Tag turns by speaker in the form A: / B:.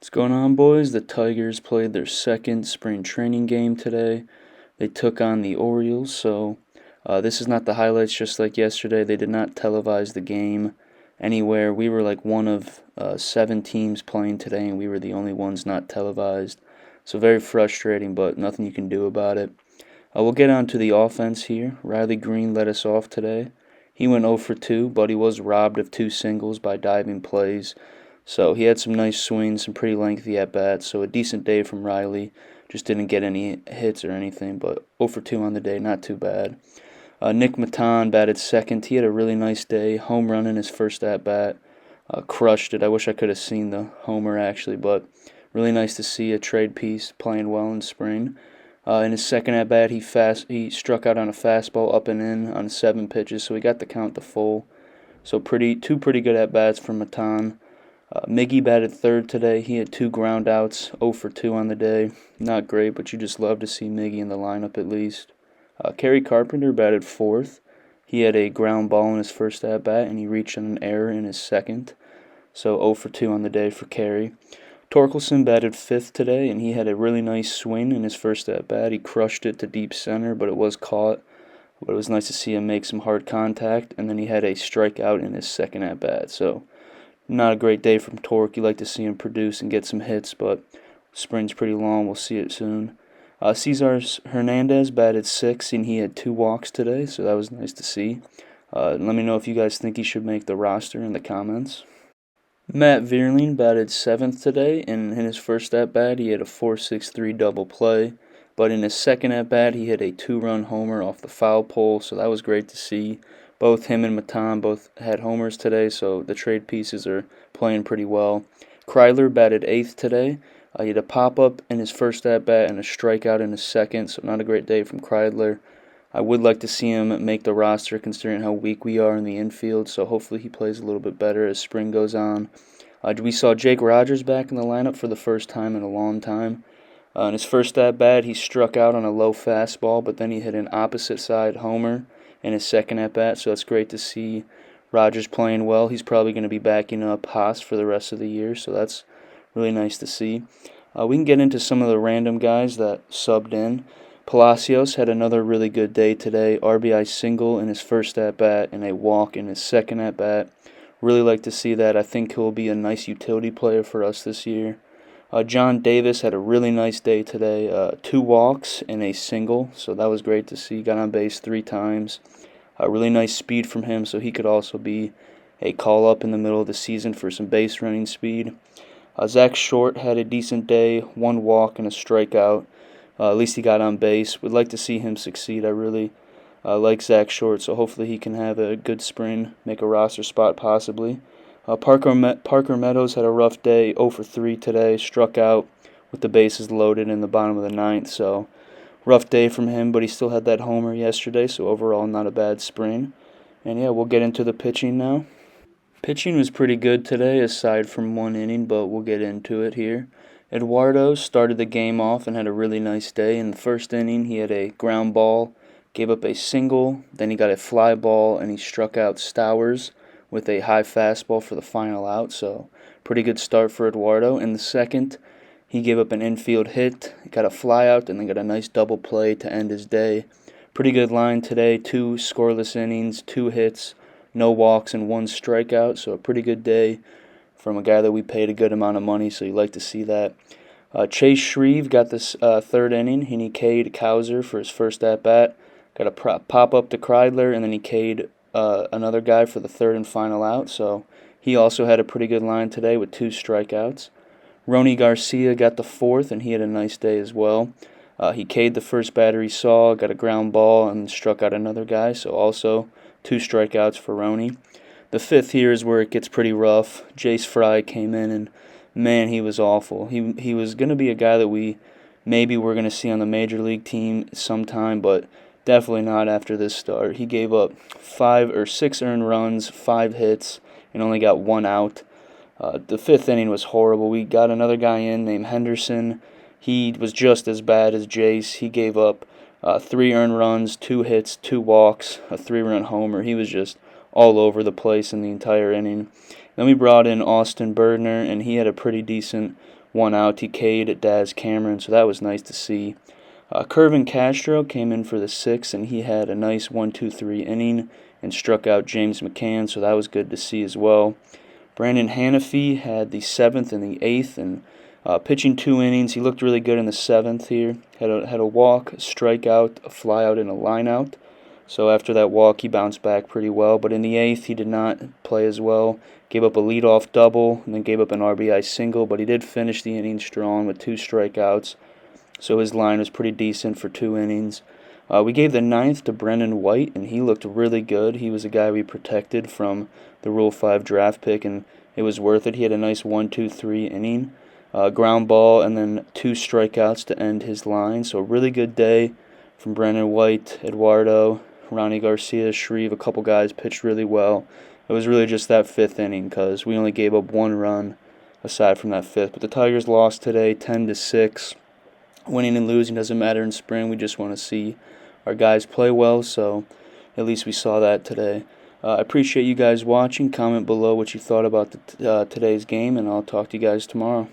A: What's going on, boys? The Tigers played their second spring training game today. They took on the Orioles, so this is not the highlights just like yesterday. They did not televise the game anywhere. We were like one of 7 teams playing today, and we were the only ones not televised. So very frustrating, but nothing you can do about it. We'll get on to the offense here. Riley Green led us off today. He went 0 for 2, but he was robbed of 2 singles by diving plays. So he had some nice swings, some pretty lengthy at-bats, so a decent day from Riley. Just didn't get any hits or anything, but 0 for 2 on the day, not too bad. Nick Maton batted second. He had a really nice day, home run in his first at-bat. Crushed it. I wish I could have seen the homer, actually, but really nice to see a trade piece playing well in spring. In his second at-bat, he struck out on a fastball up and in on 7 pitches, so he got the count to full. So two pretty good at-bats from Maton. Miggy batted third today. He had 2 ground outs, 0 for 2 on the day. Not great, but you just love to see Miggy in the lineup at least. Kerry Carpenter batted fourth. He had a ground ball in his first at-bat, and he reached an error in his second. So 0 for 2 on the day for Kerry. Torkelson batted fifth today, and he had a really nice swing in his first at-bat. He crushed it to deep center, but it was caught. But it was nice to see him make some hard contact, and then he had a strikeout in his second at-bat. So not a great day from Torque. You like to see him produce and get some hits, but spring's pretty long. We'll see it soon. Cesar Hernandez batted sixth, and he had 2 walks today, so that was nice to see. Let me know if you guys think he should make the roster in the comments. Matt Vierling batted seventh today, and in his first at-bat, he had a 4.63 double play. But in his second at-bat, he hit a 2-run homer off the foul pole, so that was great to see. Both him and Maton both had homers today, so the trade pieces are playing pretty well. Kreidler batted eighth today. He had a pop-up in his first at-bat and a strikeout in his second, so not a great day from Kreidler. I would like to see him make the roster considering how weak we are in the infield, so hopefully he plays a little bit better as spring goes on. We saw Jake Rogers back in the lineup for the first time in a long time. In his first at-bat, he struck out on a low fastball, but then he hit an opposite-side homer in his second at-bat, so it's great to see Rogers playing well. He's probably going to be backing up Haas for the rest of the year, so that's really nice to see. We can get into some of the random guys that subbed in. Palacios had another really good day today. RBI single in his first at-bat and a walk in his second at-bat. Really like to see that. I think he'll be a nice utility player for us this year. John Davis had a really nice day today. 2 walks and a single, so that was great to see. Got on base 3 times. Really nice speed from him, so he could also be a call-up in the middle of the season for some base running speed. Zach Short had a decent day. 1 walk and a strikeout. At least he got on base. Would like to see him succeed. I really like Zach Short, so hopefully he can have a good spring, make a roster spot possibly. Parker Meadows had a rough day, 0 for 3 today, struck out with the bases loaded in the bottom of the 9th, so rough day from him, but he still had that homer yesterday, so overall not a bad spring. And yeah, we'll get into the pitching now. Pitching was pretty good today, aside from 1 inning, but we'll get into it here. Eduardo started the game off and had a really nice day. In the first inning, he had a ground ball, gave up a single, then he got a fly ball, and he struck out Stowers with a high fastball for the final out, so pretty good start for Eduardo. In the second, he gave up an infield hit, got a fly out, and then got a nice double play to end his day. Pretty good line today, 2 scoreless innings, 2 hits, no walks, and 1 strikeout, so a pretty good day from a guy that we paid a good amount of money, so you like to see that. Chase Shreve got this third inning. He K'd Cowser for his first at-bat. Got a pop-up to Kreidler, and then he K'd another guy for the third and final out, so he also had a pretty good line today with 2 strikeouts. Rony Garcia got the fourth, and he had a nice day as well. He K'd the first batter he saw, got a ground ball, and struck out another guy, so also 2 strikeouts for Rony. The fifth here is where it gets pretty rough. Jace Fry came in, and man, he was awful. He was going to be a guy that we maybe we're going to see on the major league team sometime, but definitely not after this start. He gave up 5 or 6 earned runs, 5 hits, and only got 1 out. The fifth inning was horrible. We got another guy in named Henderson. He was just as bad as Jace. He gave up 3 earned runs, 2 hits, 2 walks, a 3-run homer. He was just all over the place in the entire inning. Then we brought in Austin Berdner, and he had a pretty decent 1 out. He K'd Daz Cameron, so that was nice to see. Curvin Castro came in for the 6th, and he had a nice 1-2-3 inning and struck out James McCann, so that was good to see as well. Brandon Hanafy had the 7th and the 8th, and pitching 2 innings. He looked really good in the 7th here. Had a walk, a strikeout, a flyout, and a lineout. So after that walk, he bounced back pretty well. But in the 8th, he did not play as well. Gave up a leadoff double, and then gave up an RBI single. But he did finish the inning strong with 2 strikeouts. So his line was pretty decent for 2 innings. We gave the 9th to Brendan White, and he looked really good. He was a guy we protected from the Rule 5 draft pick, and it was worth it. He had a nice 1-2-3 inning. Ground ball, and then 2 strikeouts to end his line. So a really good day from Brendan White, Eduardo, Ronnie Garcia, Shreve. A couple guys pitched really well. It was really just that 5th inning because we only gave up 1 run aside from that 5th. But the Tigers lost today 10-6. Winning and losing doesn't matter in spring. We just want to see our guys play well, so at least we saw that today. I appreciate you guys watching. Comment below what you thought about today's game, and I'll talk to you guys tomorrow.